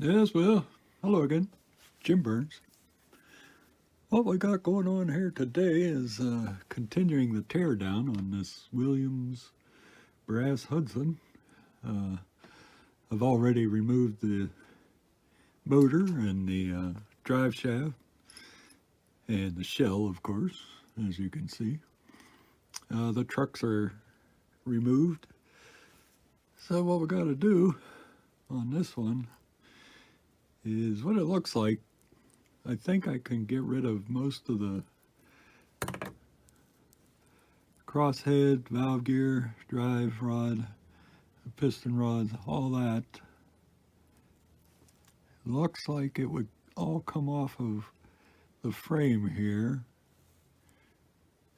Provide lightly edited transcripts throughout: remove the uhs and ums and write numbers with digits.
Yes, well, hello again. Jim Burns. What we got going on here today is continuing the teardown on this Williams brass Hudson. Uh, I've already removed the motor and the drive shaft and the shell, of course, as you can see. The trucks are removed. So what we got to do on this one is what it looks like. I think I can get rid of most of the crosshead, valve gear, drive rod, piston rods, all that. Looks like it would all come off of the frame here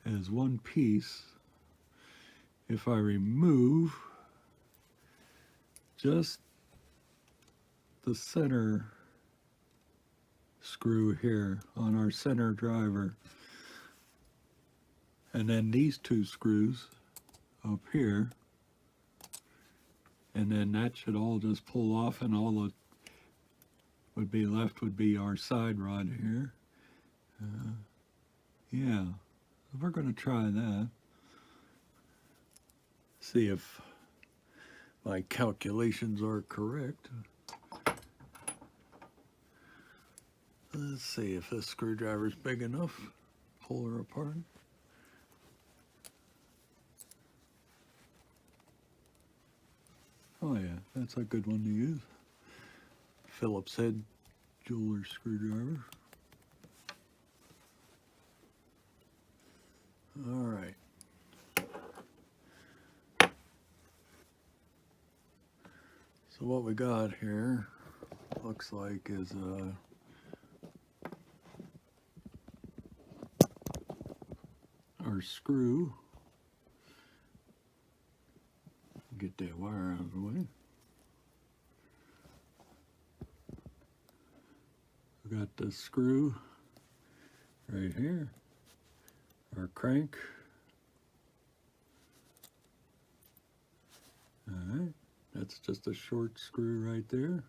as one piece if I remove just the center screw here on our center driver, and then these two screws up here, and then that should all just pull off, and all that would be left would be our side rod here. Yeah, we're going to try that. See if my calculations are correct. Let's see if this screwdriver's big enough. Pull her apart. Oh yeah, that's a good one to use. Phillips head jeweler screwdriver. All right. So what we got here looks like is our screw. Get that wire out of the way. We got the screw right here, our crank. All right, that's just a short screw right there.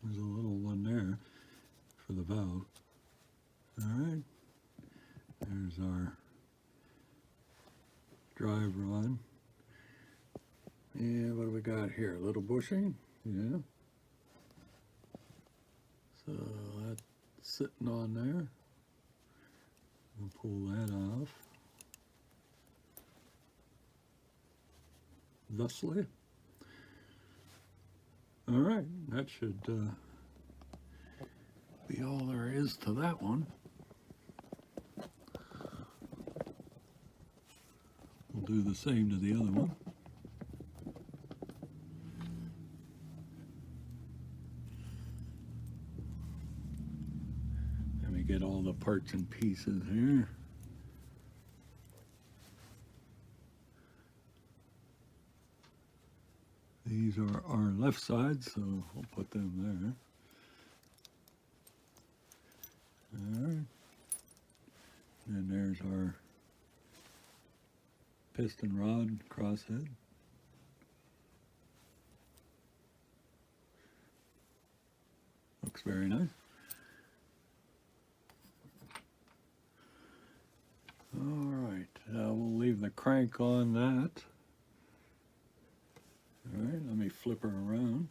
There's a little one there for the valve. All right, there's our drive rod. And what do we got here? A little bushing, yeah. So that's sitting on there. We'll pull that off. Thusly. All right, that should be all there is to that one. We'll do the same to the other one. Let me get all the parts and pieces here. These are our left sides, so we'll put them there. All right. And there's our piston rod crosshead. Looks very nice. All right, we'll leave the crank on that. All right, let me flip her around.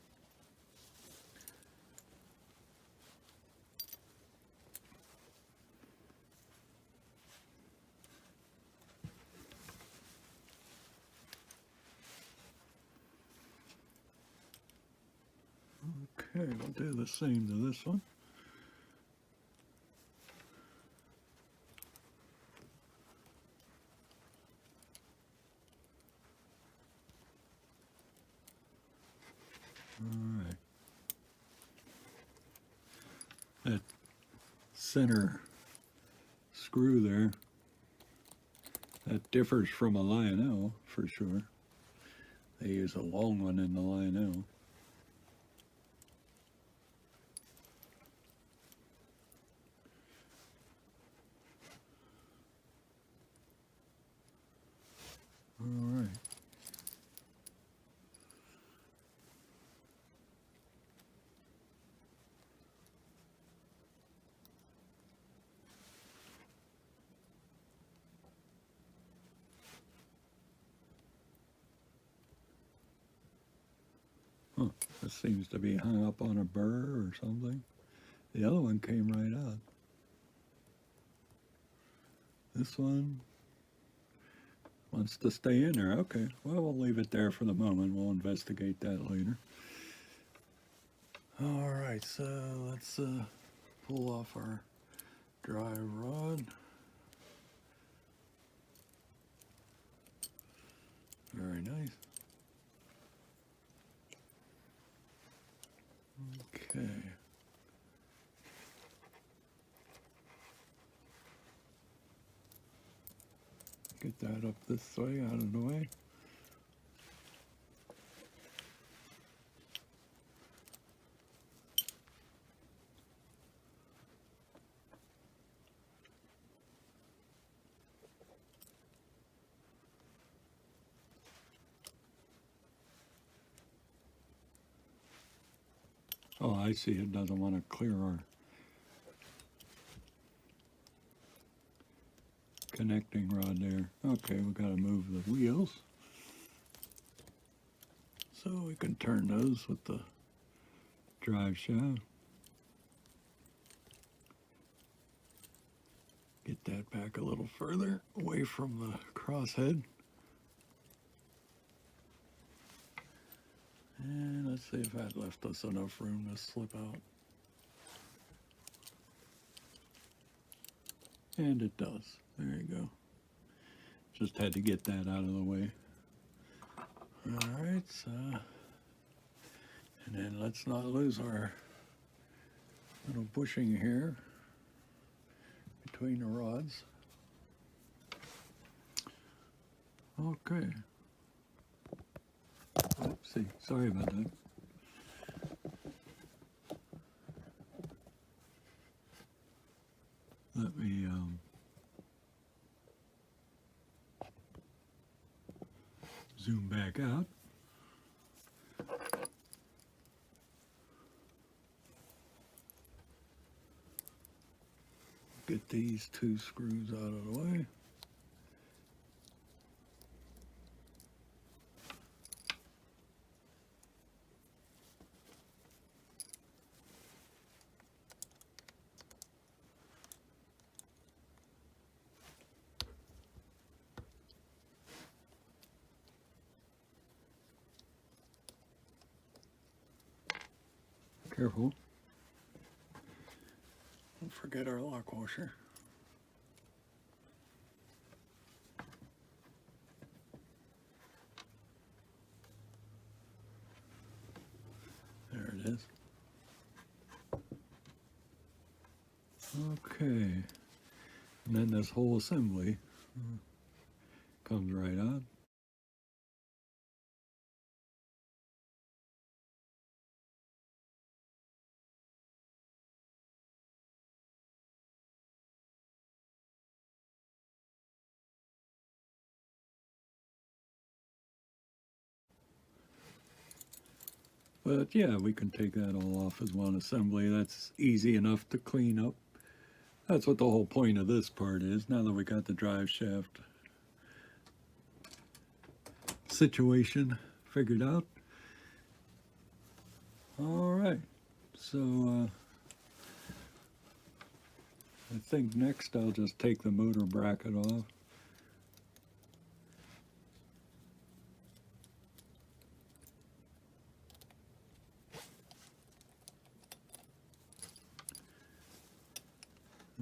Okay, we'll do the same to this one. All right. That center screw there, that differs from a Lionel for sure. They use a long one in the Lionel. All right. This seems to be hung up on a burr or something. The other one came right out. This one wants to stay in there. Okay, well, we'll leave it there for the moment. We'll investigate that later. All right, so let's pull off our dry rod. Very nice. Okay. Get that up this way, out of the way. Oh, I see. It doesn't want to clear our connecting rod there. Okay, we got to move the wheels so we can turn those with the drive shaft. Get that back a little further away from the crosshead. And let's see if that left us enough room to slip out. And it does. There you go. Just had to get that out of the way. All right, so, and then let's not lose our little bushing here between the rods. Okay. Oopsie, sorry about that. Let me zoom back out. Get these two screws out of the way. Careful. Don't forget our lock washer. There it is. Okay. And then this whole assembly comes right out. But yeah, we can take that all off as one assembly. That's easy enough to clean up. That's what the whole point of this part is. Now that we got the drive shaft situation figured out. All right, so I think next I'll just take the motor bracket off.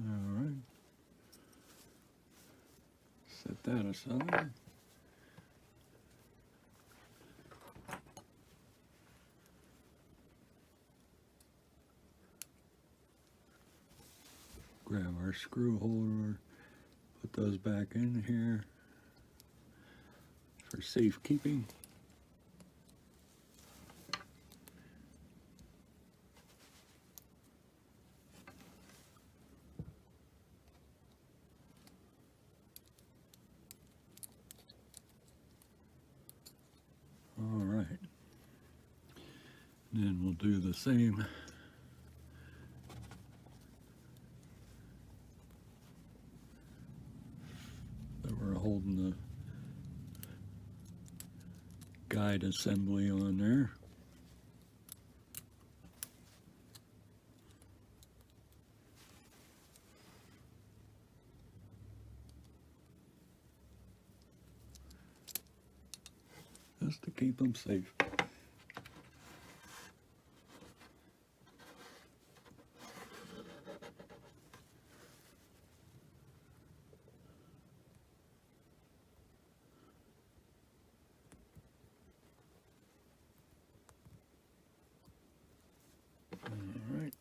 All right, set that aside. Grab our screw holder, put those back in here for safekeeping. All right, then we'll do the same that we're holding the guide assembly on there. just to keep them safe. All right.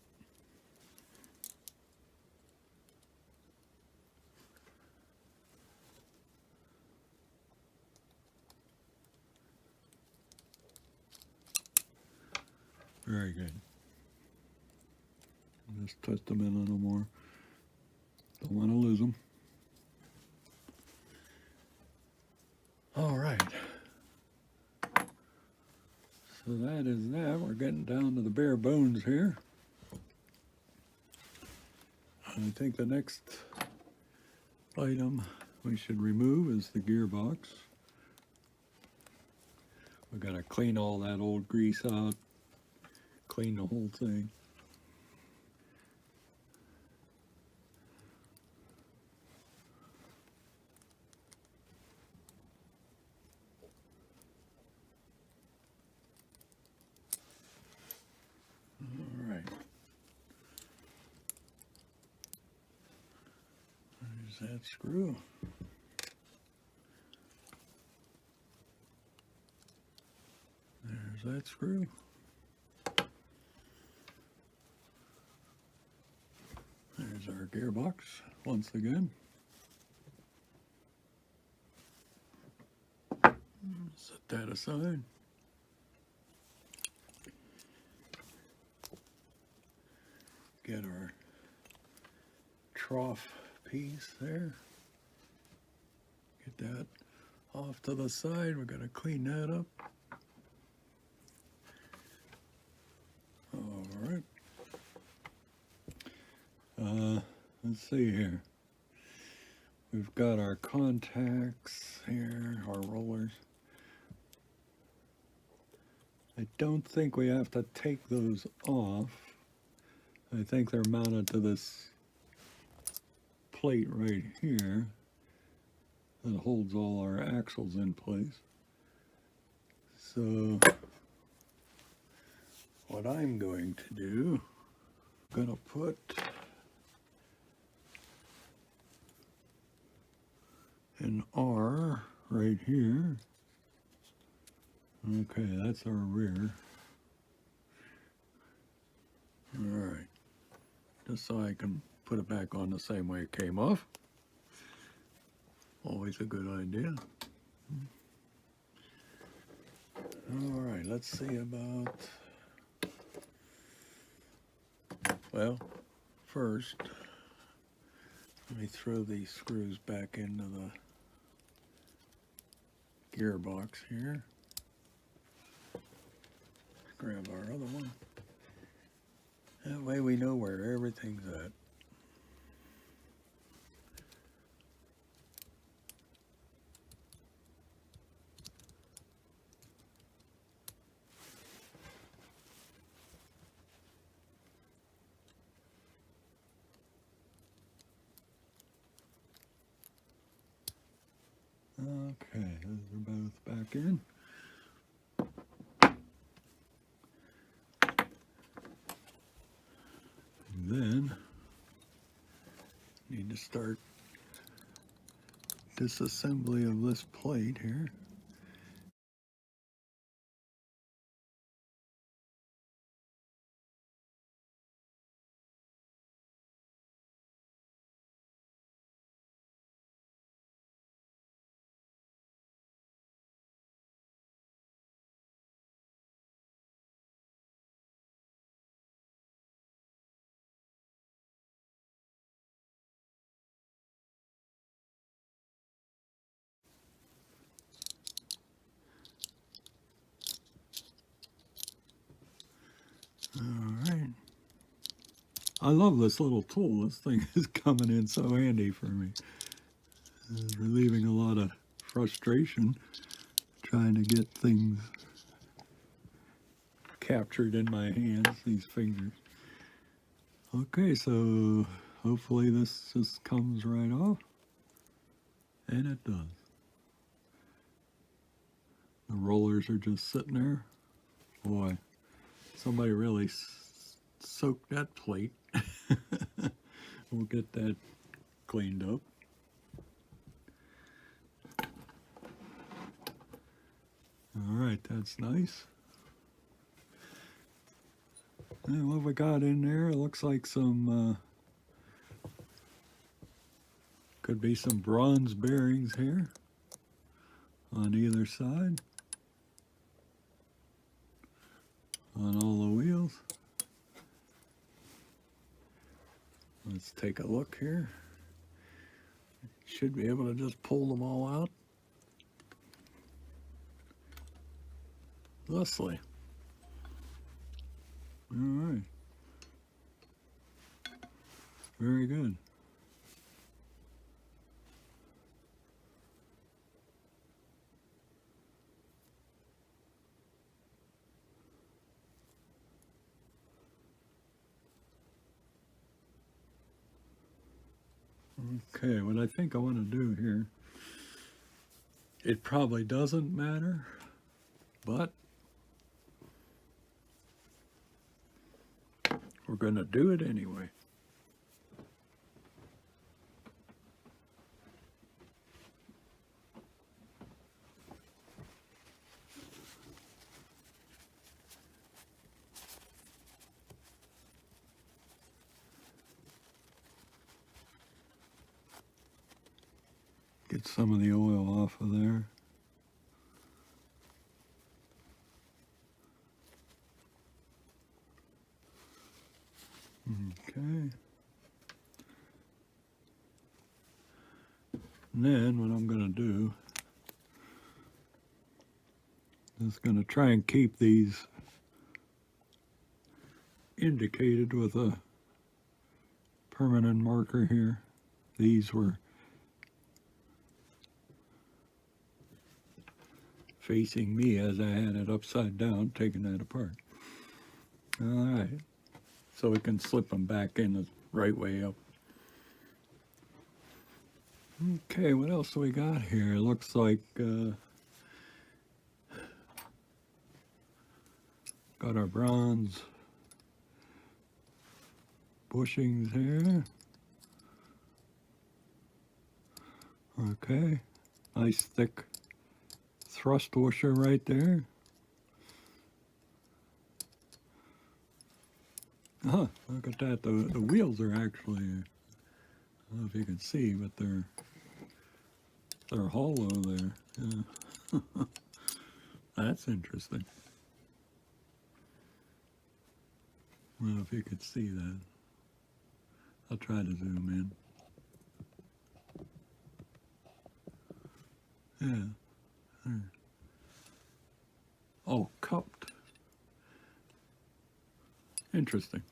Very good. Just twist them in a little more. Don't want to lose them. All right. So that is that. We're getting down to the bare bones here. I think the next item we should remove is the gearbox. We gotta clean all that old grease out, clean the whole thing. All right. There's that screw. There's that screw. There's our gearbox once again. Set that aside. Get our trough piece there. Get that off to the side. We're going to clean that up. All right. Let's see here. We've got our contacts here, our rollers. I don't think we have to take those off. I think they're mounted to this plate right here that holds all our axles in place. So what I'm going to do, I'm going to put an R right here. Okay, that's our rear. All right, just so I can put it back on the same way it came off. Always a good idea. All right, let's see about, well, first, let me throw these screws back into the gearbox here. Grab our other one. That way we know where everything's at. Okay, those are both back in. And then, need to start disassembly of this plate here. All right. I love this little tool. This thing is coming in so handy for me. It's relieving a lot of frustration trying to get things captured in my hands, these fingers. Okay, so hopefully this just comes right off. And it does. The rollers are just sitting there. Boy, somebody really soaked that plate. We'll get that cleaned up. All right, that's nice. And what we got in there, it looks like some, could be some bronze bearings here on either side, on all the wheels. Let's take a look here. Should be able to just pull them all out. Thusly. All right. Very good. Okay, what I think I want to do here, it probably doesn't matter, but we're going to do it anyway. Get some of the oil off of there. Okay. And then what I'm going to do is going to try and keep these indicated with a permanent marker here. These were facing me as I had it upside down, taking that apart. All right, so we can slip them back in the right way up. Okay, what else do we got here? It looks like got our bronze bushings here. Okay, nice thick thrust washer right there. Look at that. The wheels are actually, I don't know if you can see, but they're hollow there. Yeah. That's interesting. I don't know if you could see that. I'll try to zoom in. Yeah. There. Oh, cupped. Interesting.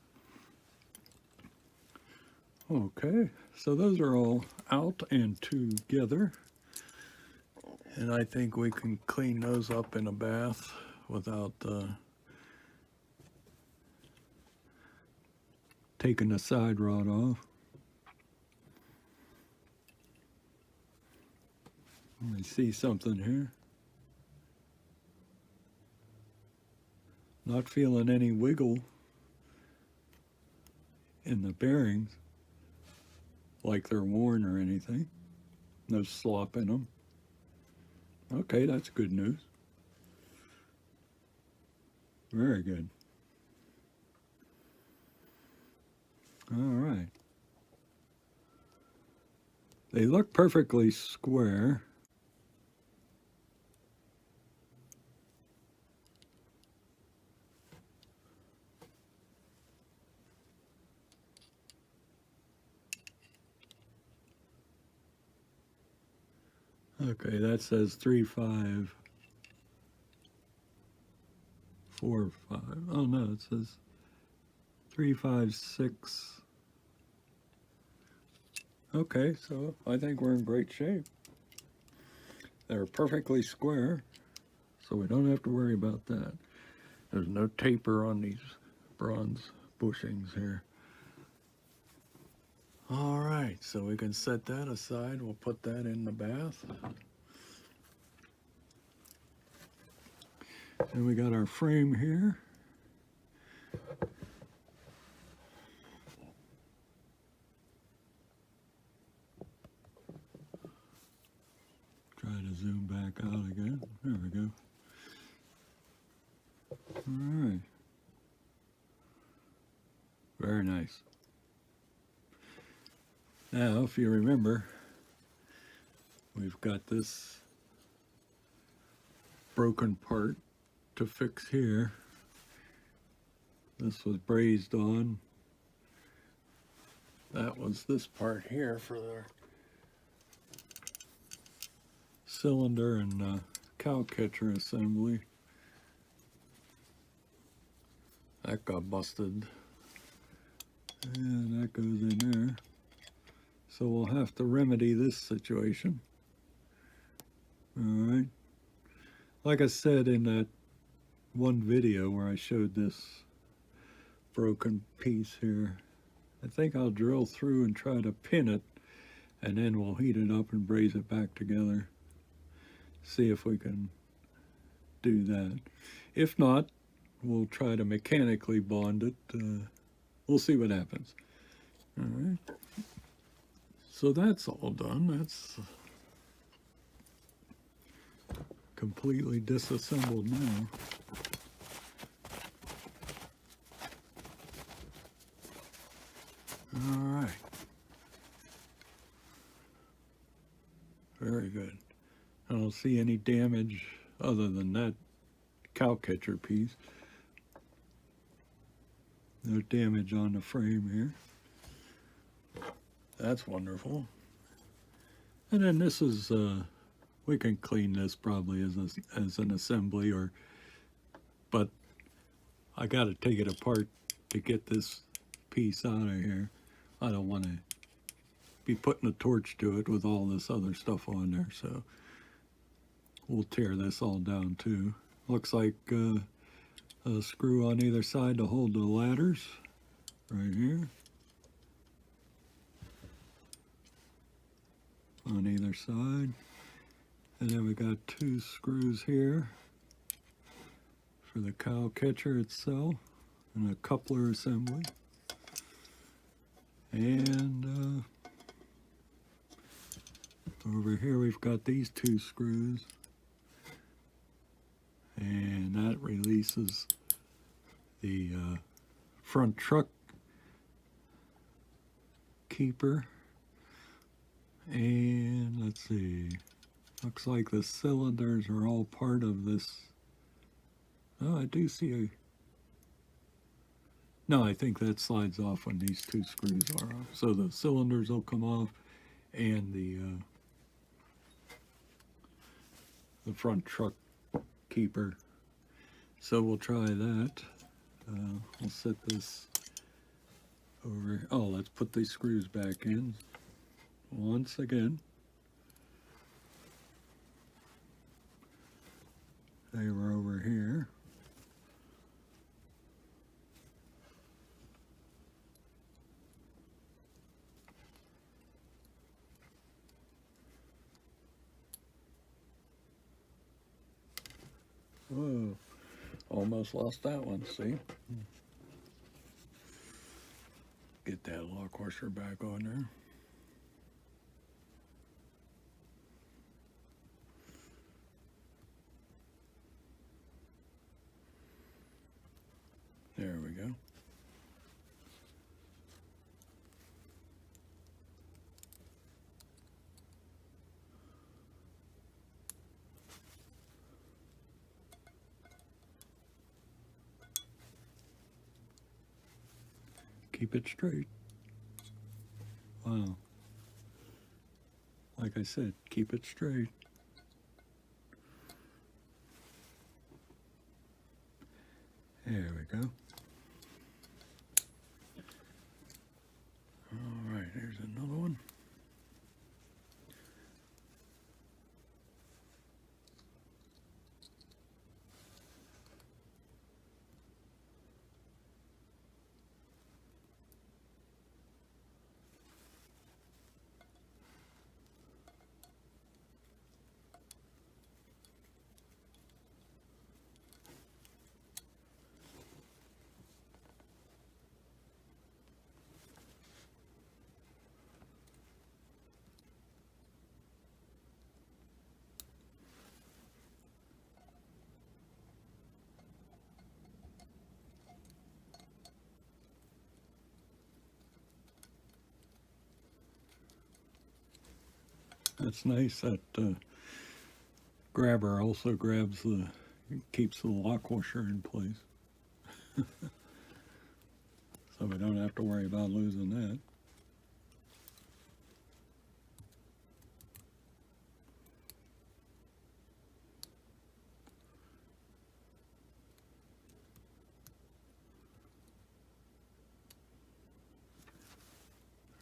Okay, so those are all out and together. And I think we can clean those up in a bath without taking the side rod off. Let me see something here. Not feeling any wiggle in the bearings like they're worn or anything. No slop in them. Okay, that's good news. Very good. All right. They look perfectly square. Okay, that says 3545. Oh no, it says 356. Okay, so I think we're in great shape. They're perfectly square, so we don't have to worry about that. There's no taper on these bronze bushings here. All right, so we can set that aside. We'll put that in the bath. And we got our frame here. Try to zoom back out again. There we go. All right. Very nice. Now, if you remember, we've got this broken part to fix here. This was brazed on. That was this part here for the cylinder and cow catcher assembly. That got busted. And that goes in there. So we'll have to remedy this situation. Alright. Like I said in that one video where I showed this broken piece here, I think I'll drill through and try to pin it, and then we'll heat it up and braze it back together. See if we can do that. If not, we'll try to mechanically bond it. We'll see what happens. All right. So that's all done. That's completely disassembled now. All right. Very good. I don't see any damage other than that cow catcher piece. No damage on the frame here. That's wonderful. And then this is, we can clean this probably as an assembly, but I got to take it apart to get this piece out of here. I don't want to be putting a torch to it with all this other stuff on there, so we'll tear this all down too. Looks like a screw on either side to hold the ladders right here. On either side. And then we got two screws here for the cow catcher itself and a coupler assembly. And over here we've got these two screws, and that releases the front truck keeper. And let's see, looks like the cylinders are all part of this. Oh, I do see a, no, I think that slides off when these two screws are off. So the cylinders will come off, and the front truck keeper. So we'll try that. We'll set this over. Oh, let's put these screws back in once again. They were over here. Whoa, almost lost that one, see? Get that lock washer back on there. There we go. Keep it straight. Wow. Like I said, keep it straight. There we go. All right, here's another one. That's nice. That grabber also grabs keeps the lock washer in place. So we don't have to worry about losing that.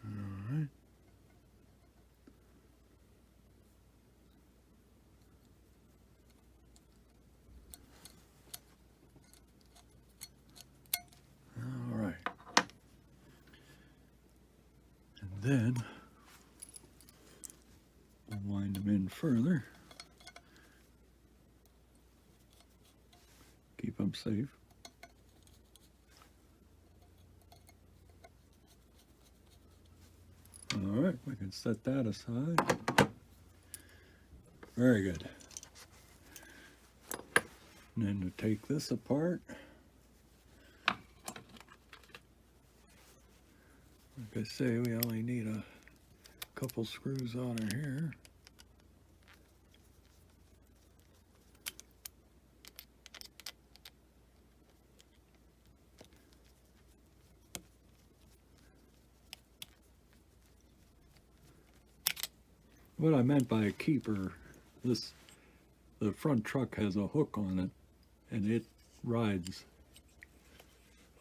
All right. All right. And then we'll wind them in further. Keep them safe. All right, we can set that aside. Very good. And then to take this apart, like I say, we only need a couple screws on her here. What I meant by a keeper, the front truck has a hook on it, and it rides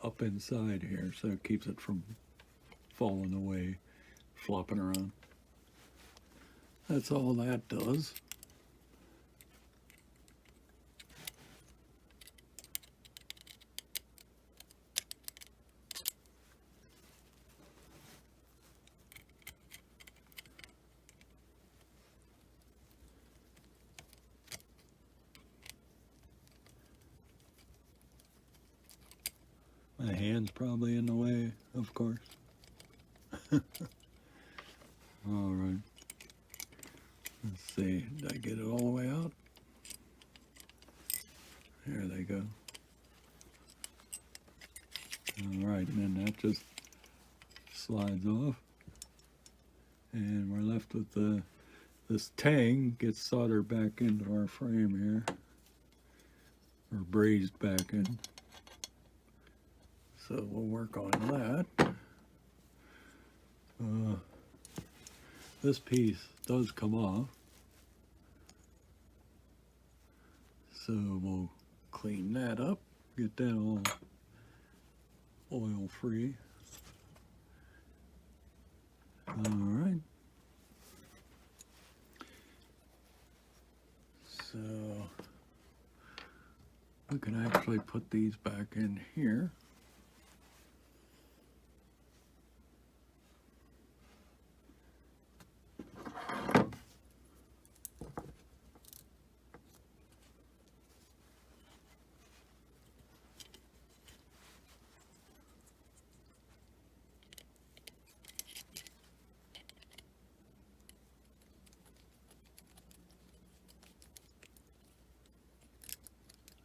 up inside here, so it keeps it from falling away, flopping around. That's all that does. My hand's probably in the way, of course. All right. Let's see, did I get it all the way out? There they go. All right, and then that just slides off. And we're left with this tang gets soldered back into our frame here, or brazed back in. So we'll work on that. This piece does come off, so we'll clean that up, get that all oil free. All right. So we can actually put these back in here.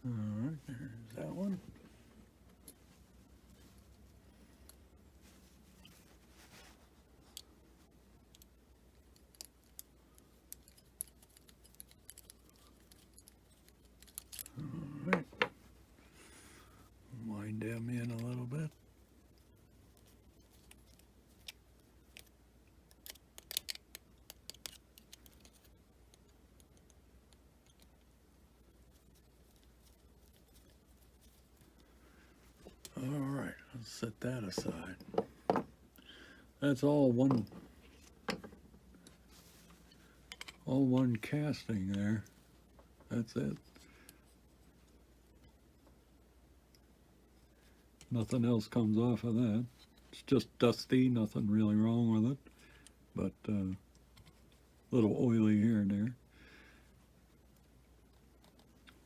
All right, there's that one. All right. Wind them in a little bit. All right, let's set that aside. That's all one casting there. That's it. Nothing else comes off of that. It's just dusty, nothing really wrong with it, but a little oily here and there.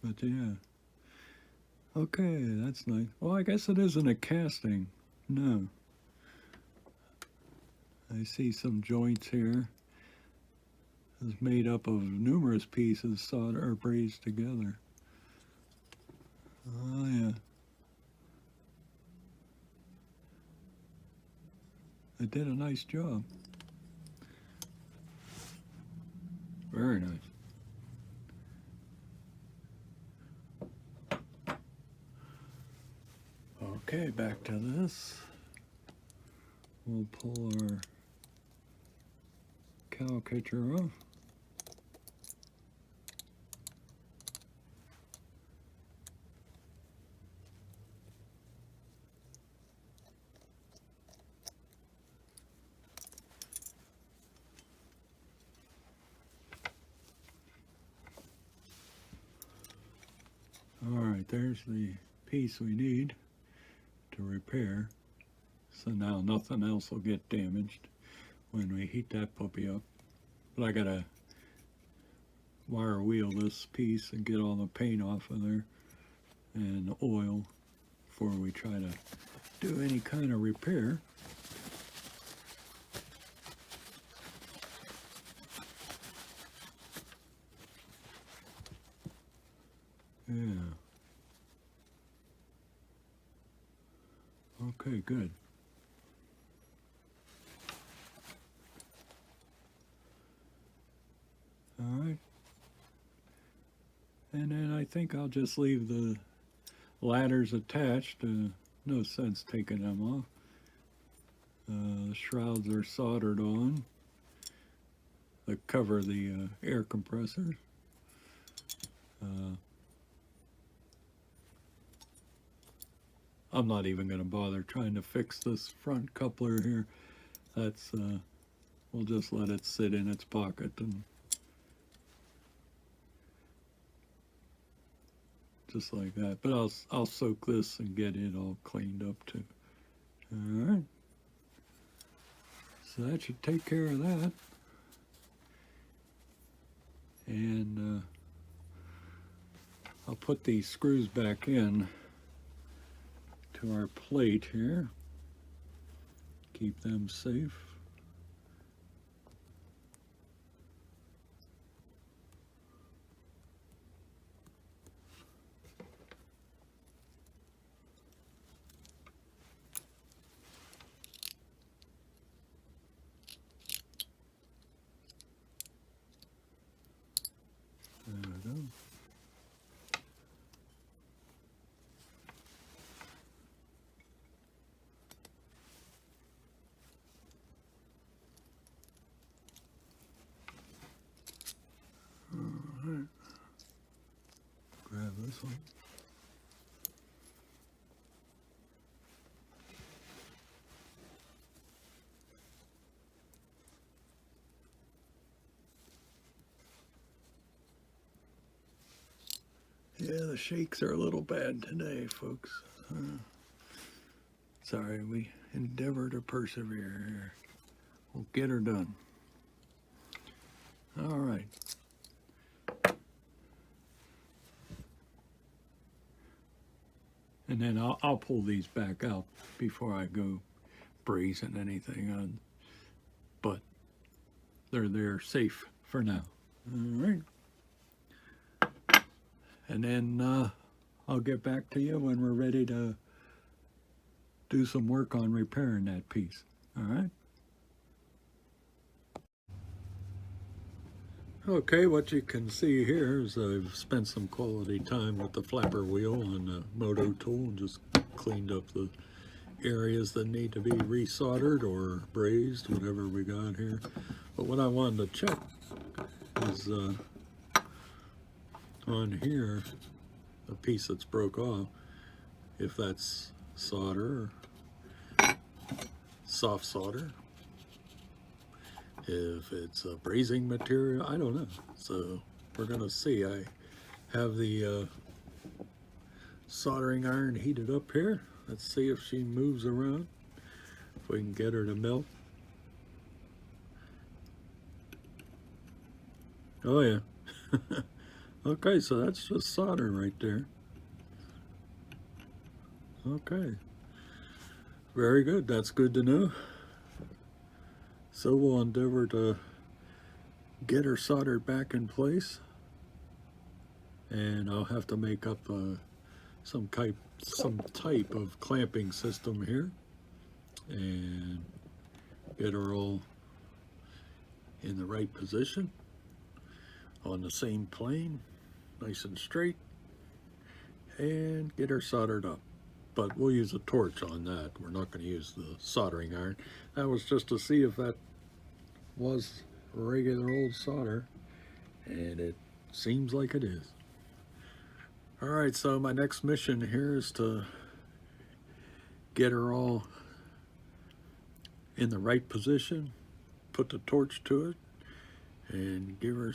But yeah. Okay, that's nice. Well, I guess it isn't a casting. No. I see some joints here. It's made up of numerous pieces soldered or brazed together. Oh yeah. It did a nice job. Very nice. Okay, back to this. We'll pull our cow catcher off. Alright, there's the piece we need to repair. So now nothing else will get damaged when we heat that puppy up. But I gotta wire wheel this piece and get all the paint off of there and the oil before we try to do any kind of repair. Yeah. Okay, good. All right. And then I think I'll just leave the ladders attached. No sense taking them off. The shrouds are soldered on that cover the air compressor. I'm not even going to bother trying to fix this front coupler here. That's we'll just let it sit in its pocket and just like that. But I'll soak this and get it all cleaned up too. All right. So that should take care of that. And I'll put these screws back in to our plate here. Keep them safe. There we go. Alright. Grab this one. Yeah, the shakes are a little bad today, folks. Sorry, we endeavor to persevere here. We'll get her done. All right. And then I'll pull these back out before I go brazing anything on. But they're safe for now. All right. And then I'll get back to you when we're ready to do some work on repairing that piece. All right. Okay, what you can see here is I've spent some quality time with the flapper wheel and the moto tool and just cleaned up the areas that need to be resoldered or brazed, whatever we got here. But what I wanted to check is on here, a piece that's broke off, if that's solder or soft solder, if it's a brazing material, I don't know. So we're gonna see. I have the soldering iron heated up here. Let's see if she moves around, if we can get her to melt. Oh yeah. Okay, so that's just solder right there. Okay. Very good. That's good to know. So we'll endeavor to get her soldered back in place. And I'll have to make up some type of clamping system here and get her all in the right position. on the same plane, nice and straight, and get her soldered up. But we'll use a torch on that. We're not going to use the soldering iron. That was just to see if that was regular old solder, and it seems like it is. All right, so my next mission here is to get her all in the right position, put the torch to it, and give her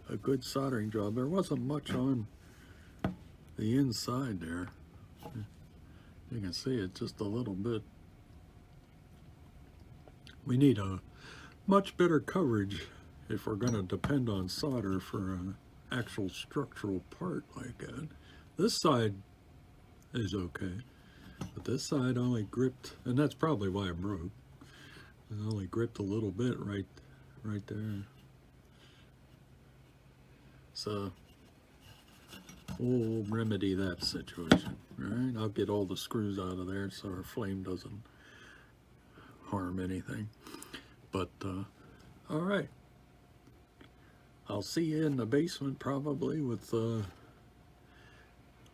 a good soldering job. There wasn't much on the inside there. You can see it just a little bit. We need a much better coverage if we're going to depend on solder for an actual structural part like that. This side is okay, but this side only gripped, and that's probably why it broke. It only gripped a little bit right there. So we'll remedy that situation. All right, I'll get all the screws out of there so our flame doesn't harm anything. But all right, I'll see you in the basement probably with a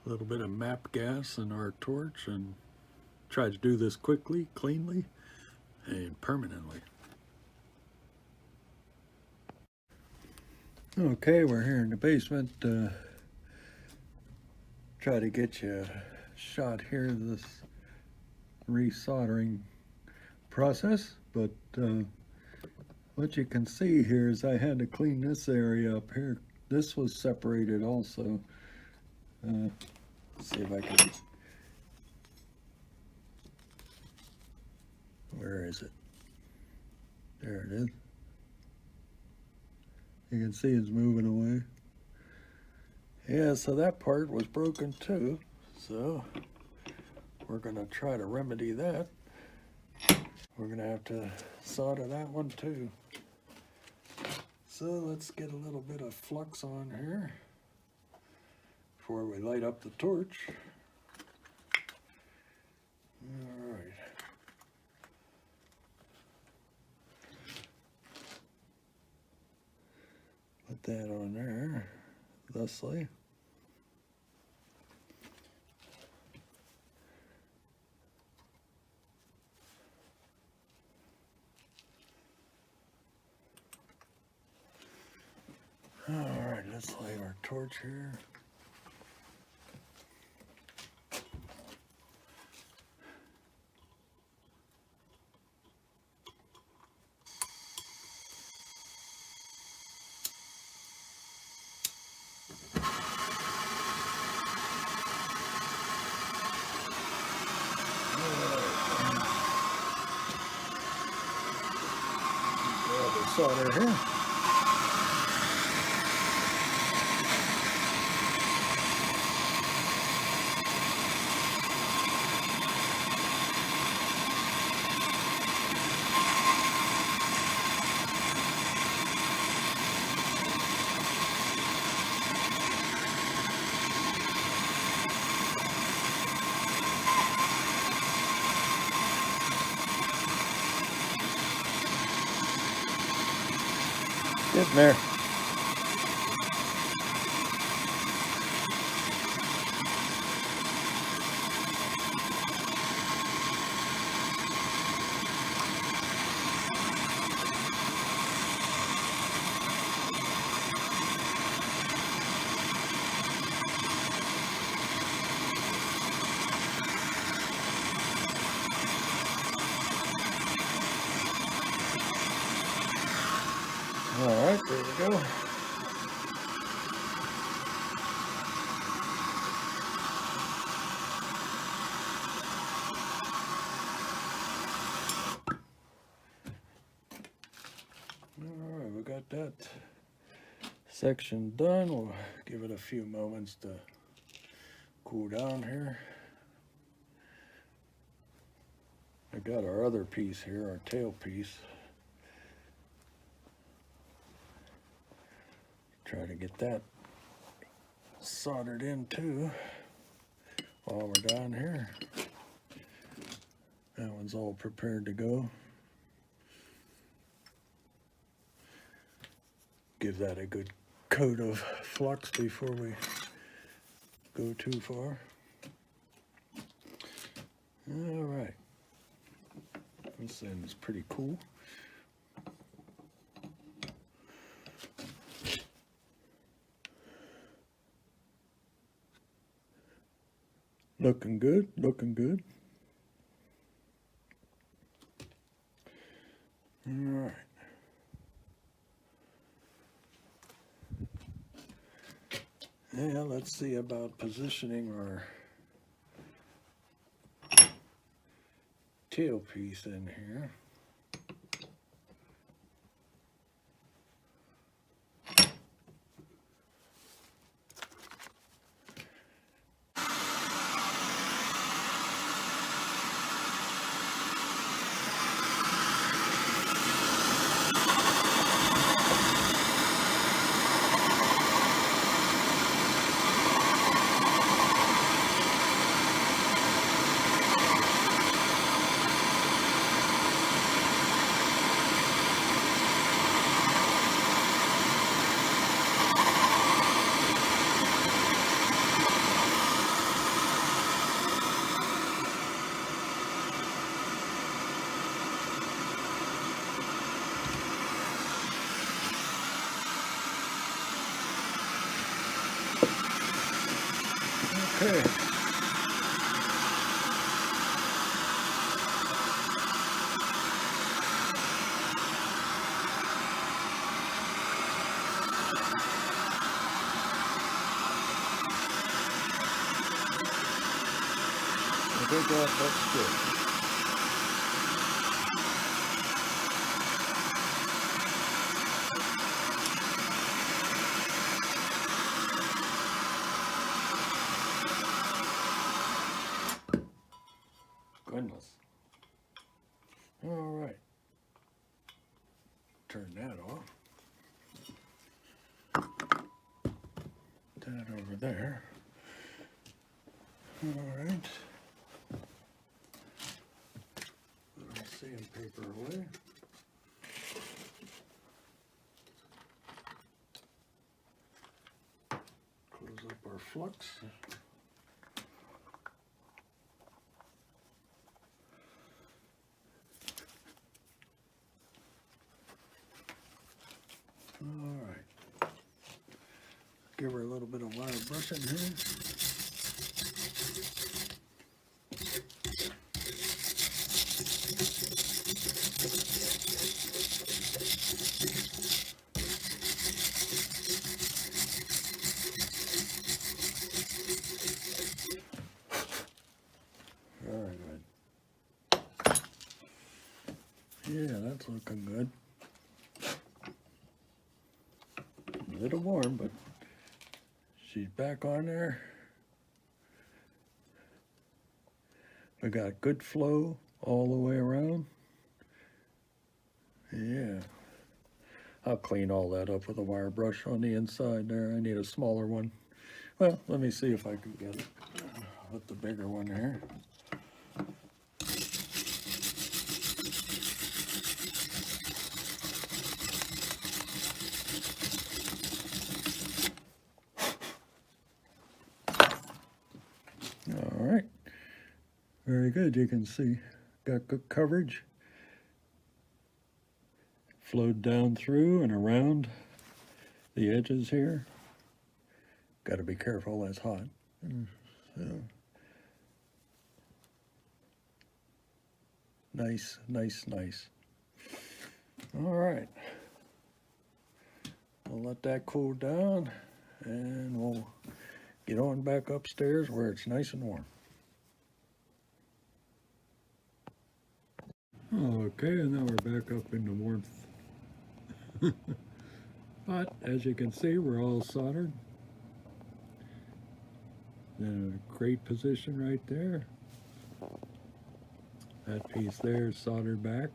little bit of MAP gas and our torch, and try to do this quickly, cleanly, and permanently. Okay, we're here in the basement. Try to get you a shot here of this resoldering process, but what you can see here is I had to clean this area up here. This was separated also. Let's see if I can. Where is it? There it is. You can see it's moving away. Yeah, so that part was broken too. So we're gonna try to remedy that. We're gonna have to solder that one too. So let's get a little bit of flux on here before we light up the torch. All right. Put that on there, thusly. All right, let's light our torch here. Grab the solder here. Getting there. All right, there we go. All right, we got that section done. We'll give it a few moments to cool down here. I got our other piece here, our tail piece. Try to get that soldered in too while we're down here. That one's all prepared to go. give that a good coat of flux before we go too far. All right. This end is pretty cool. Looking good, looking good. All right. Yeah, let's see about positioning our tailpiece in here. Okay. I think that's good. Goodness. All right. Turn that off. That over there. All right. Put our sandpaper away. Close up our flux. All right. Give her a little bit of wire brushing here. Very good. Yeah, that's looking good. A little warm, but she's back on there. We got good flow all the way around. Yeah. I'll clean all that up with a wire brush on the inside there. I need a smaller one. Well, let me see if I can get it with the bigger one here. All right. Very good. You can see got good coverage. Flowed down through and around the edges here. Got to be careful, that's hot. So, nice, nice, nice. All right. We'll let that cool down and we'll get on back upstairs where it's nice and warm. Okay, and now we're back up in the warmth. But as you can see, we're all soldered. In a great position right there. That piece there is soldered back.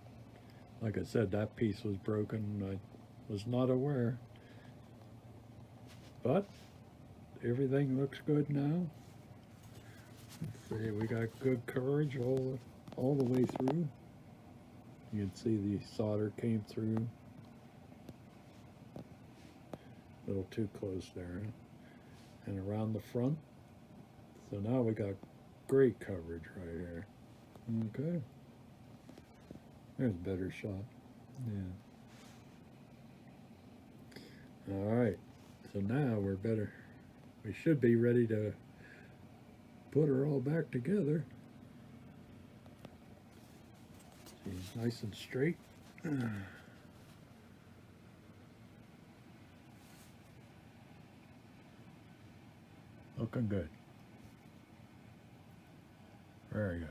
Like I said, that piece was broken. I was not aware. But everything looks good now. Let's see, we got good coverage all the way through. You can see the solder came through. A little too close there. And around the front. So now we got great coverage right here. Okay. There's a better shot. Yeah. All right. So now we should be ready to put her all back together. She's nice and straight. Looking good. Very good.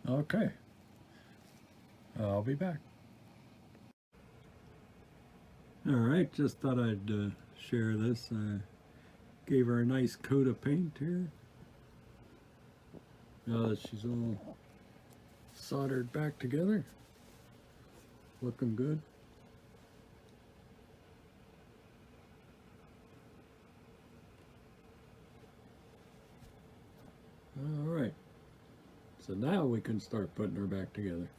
Okay. I'll be back. All right, just thought I'd share this. Gave her a nice coat of paint here. Now that she's all soldered back together. Looking good. All right. So now we can start putting her back together.